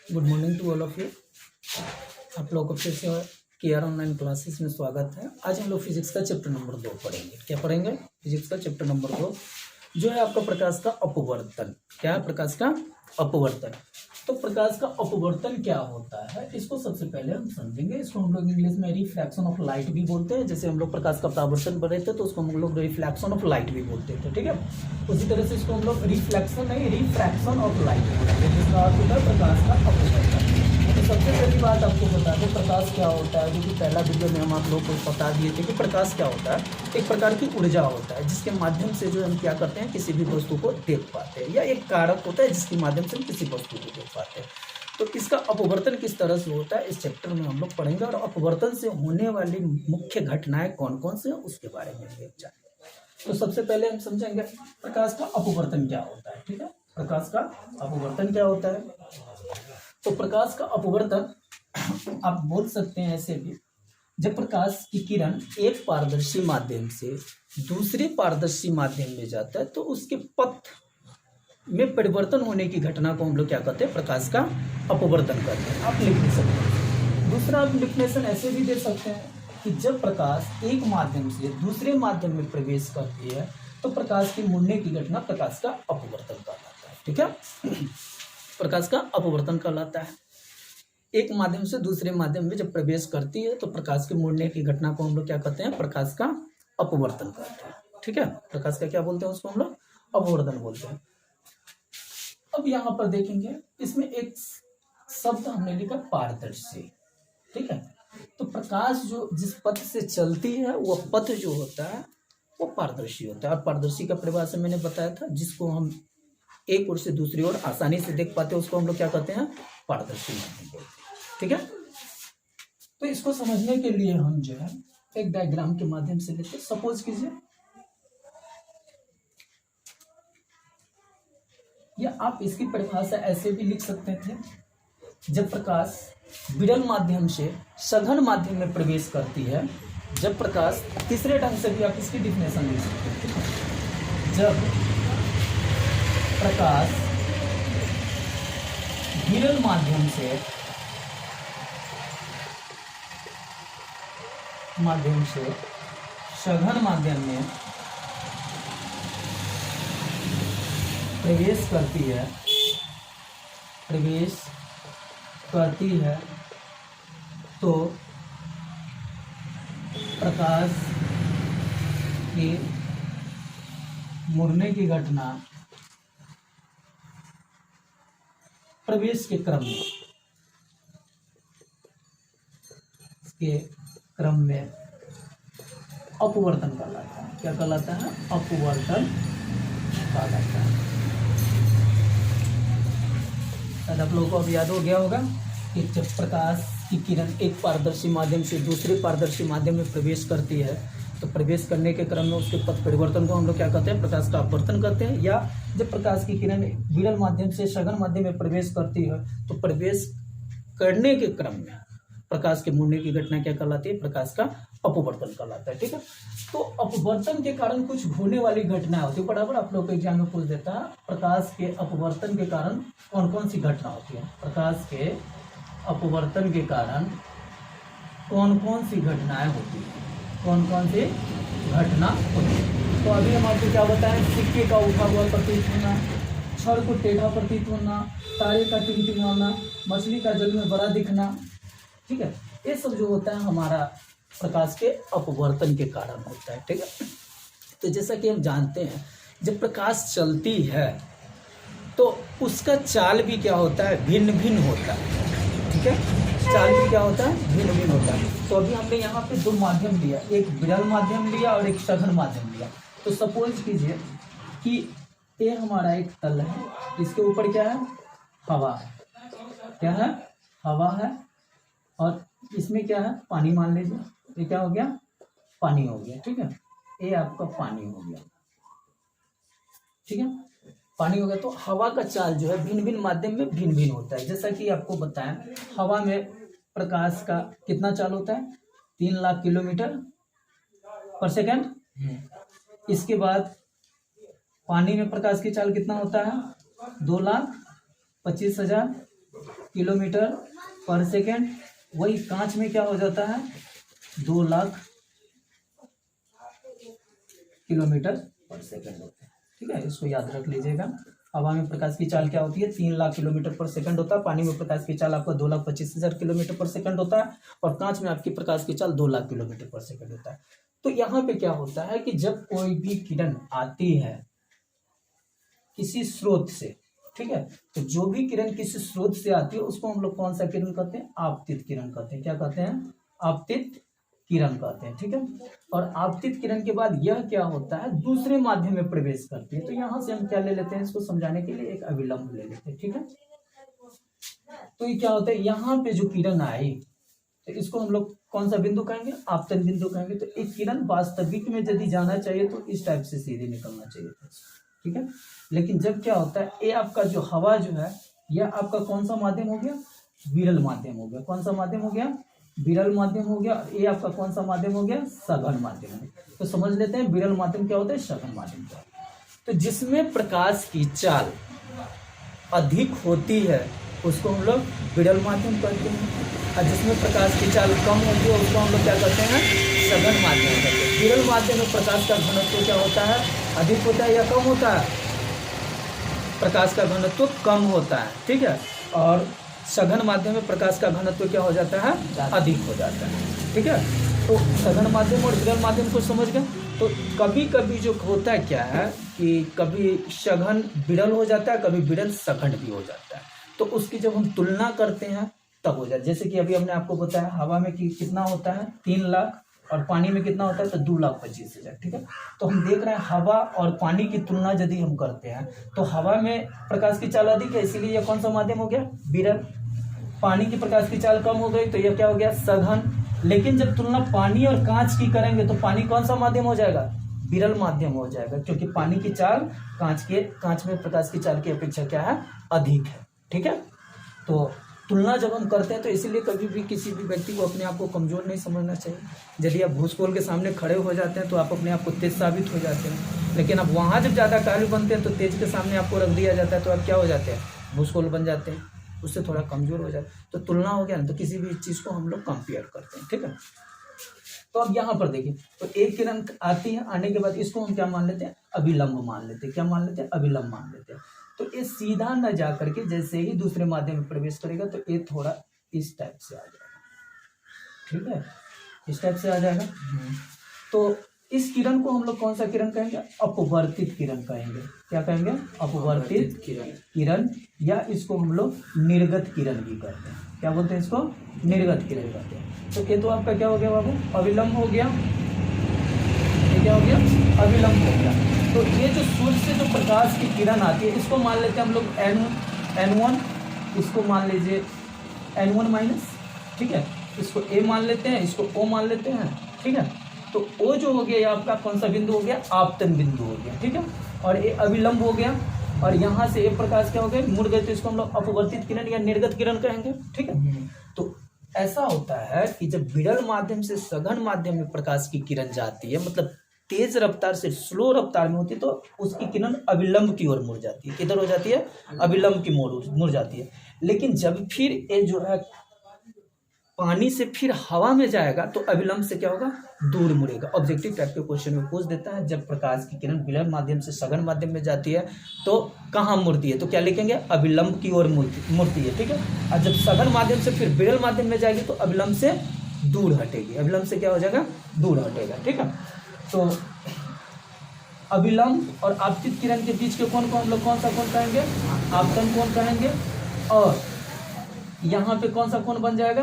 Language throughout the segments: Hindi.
Good morning to all of you. आप लोगों को फिर से केआर ऑनलाइन क्लासेस में स्वागत है। आज हम लोग फिजिक्स का चैप्टर नंबर 2 पढ़ेंगे। क्या पढ़ेंगे? फिजिक्स का चैप्टर नंबर 2 जो है आपका प्रकाश का अपवर्तन। क्या है? प्रकाश का अपवर्तन। तो प्रकाश का अपवर्तन क्या होता है, इसको सबसे पहले हम समझेंगे। इसको हम लोग इंग्लिश में रिफ्रैक्शन ऑफ लाइट भी बोलते हैं। जैसे हम लोग प्रकाश का परावर्तन पढ़े थे तो उसको हम लोग रिफ्लेक्शन ऑफ लाइट भी बोलते थे, ठीक है। उसी तरह से इसको हम लोग रिफ्लेक्शन नहीं, रिफ्रैक्शन ऑफ लाइट बोलते हैं, जिसका अर्थ होता है प्रकाश का अपवर्तन। तो सबसे पहली बात आपको बता दें प्रकाश क्या होता है, क्योंकि पहला वीडियो में हम आप लोग को बता दिए थे कि प्रकाश क्या होता है। एक प्रकार की ऊर्जा होता है जिसके माध्यम से जो हम क्या करते हैं, किसी भी वस्तु को देख पाते हैं, या एक कारक होता है जिसके माध्यम से हम किसी वस्तु को देख पाते हैं। तो इसका अपवर्तन किस तरह से होता है इस चैप्टर में हम लोग पढ़ेंगे, और अपवर्तन से होने वाली मुख्य घटनाएं कौन कौन से हैं उसके बारे में भी जानेंगे। तो सबसे पहले हम समझेंगे प्रकाश का अपवर्तन क्या होता है, ठीक है। प्रकाश का अपवर्तन क्या होता है? तो प्रकाश का अपवर्तन आप बोल सकते हैं ऐसे भी, जब प्रकाश की किरण एक पारदर्शी माध्यम से दूसरे पारदर्शी माध्यम में जाता है तो उसके पथ में परिवर्तन होने की घटना को हम लोग क्या कहते हैं, प्रकाश का अपवर्तन कहते हैं। आप लिख भी सकते हैं। दूसरा आप डिफिनेशन ऐसे भी दे सकते हैं कि जब प्रकाश एक माध्यम से दूसरे माध्यम में प्रवेश करती है तो प्रकाश की मुड़ने की घटना प्रकाश का अपवर्तन कहलाता है, ठीक है। प्रकाश का अपवर्तन कहलाता है। एक माध्यम से दूसरे माध्यम में जब प्रवेश करती है तो प्रकाश के मुड़ने की घटना को हम लोग क्या कहते हैं, प्रकाश का अपवर्तन कहते हैं, ठीक है। प्रकाश का क्या बोलते हैं, उसको हम लोग अपवर्तन बोलते हैं। अब यहाँ पर देखेंगे, इसमें एक शब्द हमने लिखा पारदर्शी, ठीक है। तो प्रकाश जो जिस पथ से चलती है वह पथ जो होता है वो पारदर्शी होता है। और पारदर्शी का परिभाषा मैंने बताया था, जिसको हम एक ओर से दूसरी ओर आसानी से देख पाते हैं उसको हम लोग क्या कहते हैं, पारदर्शी माध्यम बोलते हैं, ठीक है। तो इसको समझने के लिए हम जो है एक डायग्राम के माध्यम से लेते हैं। सपोज कीजिए, या आप इसकी परिभाषा ऐसे भी लिख सकते थे, जब प्रकाश विरल माध्यम से सघन माध्यम में प्रवेश करती है, जब प्रकाश, तीसरे ढंग से भी आप इसकी डिफिनेशन लिख सकते थे, जब प्रकाश विरल माध्यम से सघन माध्यम में प्रवेश करती है तो प्रकाश के मुड़ने की घटना प्रवेश के क्रम में अपवर्तन कहलाता है। क्या कहलाता है? अपवर्तन कहलाता है। शायद आप लोगों को अब याद हो गया होगा कि जब प्रकाश की किरण एक पारदर्शी माध्यम से दूसरे पारदर्शी माध्यम में प्रवेश करती है तो प्रवेश करने के क्रम में उसके पथ परिवर्तन को हम लोग क्या कहते हैं, प्रकाश का अपवर्तन कहते हैं। या जब प्रकाश की किरण विरल माध्यम से सघन माध्यम में प्रवेश करती है तो प्रवेश करने के क्रम में प्रकाश के मुड़ने की घटना क्या कहलाती है, प्रकाश का अपवर्तन कहलाता है, ठीक है। तो अपवर्तन के कारण कुछ होने वाली घटनाएं होती है, बराबर आप लोग को एग्जाम में पूछ देता है, प्रकाश के अपवर्तन के कारण कौन कौन सी घटना होती है, प्रकाश के अपवर्तन के कारण कौन कौन सी घटनाएं होती है, कौन कौन सी घटना होती है। तो अभी हम आपको क्या बताएं, सिक्के का उठा हुआ प्रतीत होना, छड़ को टेढ़ा प्रतीत होना, तारे का टिमटिमाना, मछली का जल में बड़ा दिखना, ठीक है। ये सब जो होता है हमारा प्रकाश के अपवर्तन के कारण होता है, ठीक है। तो जैसा कि हम जानते हैं जब प्रकाश चलती है तो उसका चाल भी क्या होता है, भिन्न भिन्न होता है, ठीक है। चाल भी क्या होता है, भिन्न भिन्न होता है। तो अभी हमने यहाँ पे दो माध्यम लिया, एक विरल माध्यम लिया और एक सघन माध्यम लिया। तो सपोज कीजिए कि ये हमारा एक तल है, इसके ऊपर क्या है, हवा है, क्या है, हवा है, और इसमें क्या है, पानी मान लीजिए। ये क्या हो गया, पानी हो गया, ठीक है। ये आपका पानी हो गया, ठीक है, पानी हो गया। तो हवा का चाल जो है भिन्न भिन्न माध्यम में भिन्न भिन्न होता है। जैसा कि आपको बताएं, हवा में प्रकाश का कितना चाल होता है, 3 लाख किलोमीटर पर सेकेंड। इसके बाद पानी में प्रकाश की चाल कितना होता है, 2,25,000 किलोमीटर पर सेकेंड। वही कांच में क्या हो जाता है, 2 लाख किलोमीटर पर सेकेंड होता है। ठीक है, इसको याद रख लीजिएगा। हवा में प्रकाश की चाल क्या होती है, 3 लाख किलोमीटर पर सेकंड होता है। पानी में प्रकाश की चाल आपका 2,25,000 किलोमीटर पर सेकंड होता है। और कांच में आपकी प्रकाश की चाल 2 लाख किलोमीटर पर सेकंड होता है। तो यहाँ पे क्या होता है कि जब कोई भी किरण आती है किसी स्रोत से, ठीक है, तो जो भी किरण किसी स्रोत से आती है उसको हम लोग कौन सा किरण कहते हैं, आपतित किरण कहते हैं। क्या कहते हैं, आपतित किरण कहते हैं। ठीक है, और आपतित किरण के बाद यह क्या होता है, दूसरे माध्यम में प्रवेश करती है। तो यहां से हम क्या ले लेते हैं, इसको समझाने के लिए एक अविलंब ले लेते हैं। ठीक है, तो ये क्या होता है, यहाँ पे जो किरण आई तो इसको हम लोग कौन सा बिंदु कहेंगे, आपतन बिंदु कहेंगे। तो एक किरण वास्तविक में यदि जाना चाहिए तो इस टाइप से सीधे निकलना चाहिए था। ठीक है, लेकिन जब क्या होता है, ये आपका जो हवा जो है यह आपका कौन सा माध्यम हो गया, विरल माध्यम हो गया। कौन सा माध्यम हो गया, विरल माध्यम हो गया। ये आपका कौन सा माध्यम हो गया, सघन माध्यम हो गया। तो समझ लेते हैं विरल माध्यम क्या होता है, सघन माध्यम क्या होता है। तो जिसमें प्रकाश की चाल अधिक होती है उसको हम लोग विरल माध्यम कहते हैं, और जिसमें प्रकाश की चाल कम होती है उसको हम लोग क्या कहते हैं, सघन माध्यम कहते हैं। विरल माध्यम में प्रकाश का घनत्व क्या होता है, अधिक होता है या कम होता है, प्रकाश का घनत्व कम होता है। ठीक है, और सघन माध्यम में प्रकाश का घनत्व क्या हो जाता है, अधिक हो जाता है। ठीक है, तो सघन माध्यम और विरल माध्यम को समझ गए। तो कभी कभी जो होता है क्या है कि कभी सघन विरल हो जाता है, कभी विरल सघन भी हो जाता है। तो उसकी जब हम तुलना करते हैं तब हो जाता है। जैसे कि अभी हमने आपको बताया हवा में कितना होता है, 3 लाख, और पानी में कितना होता है, तो 2,25,000। ठीक है, तो हम देख रहे हैं हवा और पानी की तुलना यदि हम करते हैं तो हवा में प्रकाश की चाल अधिक है, इसीलिए यह कौन सा माध्यम हो गया, विरल। पानी की प्रकाश की चाल कम हो गई तो यह क्या हो गया, सघन। लेकिन जब तुलना पानी और कांच की करेंगे तो पानी कौन सा माध्यम हो जाएगा, विरल माध्यम हो जाएगा, क्योंकि पानी की चाल कांच में प्रकाश की चाल की अपेक्षा क्या है, अधिक है। ठीक है, तो तुलना जब हम करते हैं तो इसीलिए कभी भी किसी भी व्यक्ति को अपने आप को कमजोर नहीं समझना चाहिए। यदि आप भूस्खोल के सामने खड़े हो जाते हैं तो आप अपने आप को तेज साबित हो जाते हैं, लेकिन अब वहाँ जब ज़्यादा काबिल बनते हैं तो तेज के सामने आपको रख दिया जाता है तो आप क्या हो जाते हैं, भूस्खोल बन जाते हैं, उससे थोड़ा कमजोर हो जाते हैं। तो तुलना हो गया ना, तो किसी भी चीज़ को हम लोग कंपेयर करते हैं। ठीक है, तो अब यहाँ पर देखिए, तो एक किरण आती है, आने के बाद इसको हम क्या मान लेते हैं, अभिलंब मान लेते हैं। क्या मान लेते हैं, अभिलंब मान लेते हैं। तो ये सीधा न जा करके जैसे ही दूसरे माध्यम में प्रवेश करेगा तो ये थोड़ा इस टाइप से आ जाएगा। ठीक है, इस टाइप से आ जाएगा। तो इस किरण को हम लोग कौन सा किरण कहेंगे, अपवर्तित किरण कहेंगे। क्या कहेंगे, अपवर्तित किरण, या इसको हम लोग निर्गत किरण भी कहते हैं। क्या बोलते हैं इसको, निर्गत किरण कहते हैं। तो ये तो आपका क्या हो गया बाबू, अविलंब हो गया। ये क्या हो गया, अविलंब हो गया। तो ये जो सूर्य से जो प्रकाश की किरण आती है इसको मान लेते हैं हम लोग N1, इसको मान लीजिए N1 माइनस। ठीक है, इसको A मान लेते हैं, इसको O मान लेते हैं। ठीक है, तो O जो हो गया ये आपका कौन सा बिंदु हो गया, आपतन बिंदु हो गया। ठीक है, और ये अविलंब हो गया, और यहाँ से ये प्रकाश क्या हो गया, मुड़ गए, तो इसको हम लोग अपवर्तित किरण या निर्गत किरण कहेंगे। ठीक है, तो ऐसा होता है कि जब विरल माध्यम से सघन माध्यम में प्रकाश की किरण जाती है, मतलब तेज रफ्तार से स्लो रफ्तार में होती है, तो उसकी किरण अविलंब की ओर मुड़ जाती है। किधर हो जाती है, अविलंब की मुड़ जाती है। लेकिन जब फिर ये जो है पानी से फिर हवा में जाएगा तो अविलंब से क्या होगा, दूर मुड़ेगा। ऑब्जेक्टिव टाइप के क्वेश्चन में पूछ देता है, जब प्रकाश की किरण विरल माध्यम से सघन माध्यम में जाती है तो कहाँ मुड़ती है, तो क्या लिखेंगे, अविलंब की ओर मुड़ती है। ठीक है, और जब सघन माध्यम से फिर विरल माध्यम में जाएगी तो अविलंब से दूर हटेगी। अविलंब से क्या हो जाएगा, दूर हटेगा। ठीक है, तो अविलंब और आपतित किरण के बीच के कोण को हम लोग कौन सा कोण कहेंगे, आपतन कोण कहेंगे। और यहाँ पे कौन सा कोण बन जाएगा,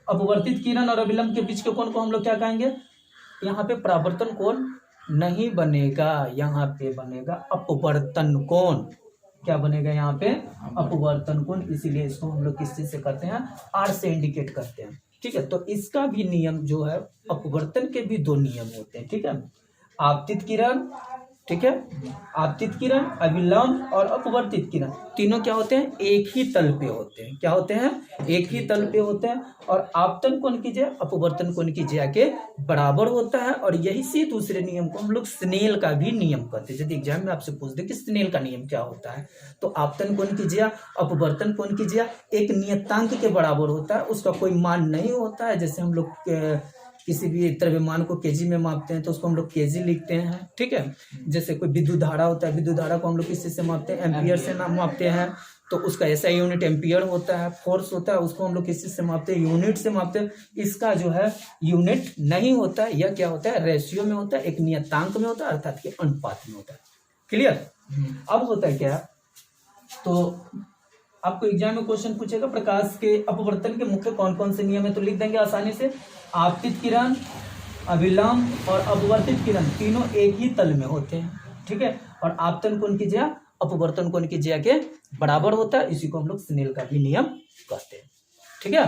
अपवर्तित किरण और अविलंब के बीच के कोण को हम लोग क्या कहेंगे, यहाँ पे परावर्तन कोण नहीं बनेगा, यहाँ पे बनेगा अपवर्तन कोण। क्या बनेगा यहाँ पे, अपवर्तन कोण। इसीलिए इसको हम लोग किस चीज से करते हैं, आर से इंडिकेट करते हैं। ठीक है, तो इसका भी नियम जो है, अपवर्तन के भी 2 नियम होते हैं। ठीक है, आपतित किरण ठीक है। आपतित किरण, अभिलंब और अपवर्तित किरण तीनों क्या होते हैं, एक ही तल पे होते हैं। क्या होते हैं, एक ही तल पे होते हैं। और आपतन कोण की ज्या अपवर्तन कोण की ज्या के बराबर होता है। और यही से दूसरे नियम को हम लोग स्नेल का भी नियम कहते हैं। यदि एग्जाम में आपसे पूछ दे कि स्नेल का नियम क्या होता है, तो आपतन कोण की ज्या अपवर्तन कोण की ज्या एक नियतांक के बराबर होता है, उसका कोई मान नहीं होता है। जैसे हम लोग किसी भी द्रव्यमान को केजी में मापते हैं तो उसको हम लोग केजी लिखते हैं, ठीक है। जैसे कोई विद्युत धारा होता है, विद्युत धारा को हम लोग किस से मापते हैं, एम्पियर से मापते हैं, तो उसका ऐसा यूनिट एम्पियर होता है। फोर्स होता है, उसको हम लोग किस से मापते हैं, यूनिट से मापते हैं। इसका जो है यूनिट नहीं होता है, यह क्या होता है, रेशियो में होता है, एक नियतांक में होता है, अर्थात के अनुपात में होता है। क्लियर। अब होता है क्या, तो आपको एग्जाम में क्वेश्चन पूछेगा प्रकाश के अपवर्तन के मुख्य कौन कौन से नियम है, तो लिख देंगे आसानी से। आपतित किरण, अभिलंब और अपवर्तित किरण तीनों एक ही तल में होते हैं, ठीक है। और आपतन कोण की ज्या अपवर्तन कोण की ज्या के बराबर होता है। इसी को हम लोग स्नेल का भी नियम कहते हैं, ठीक है।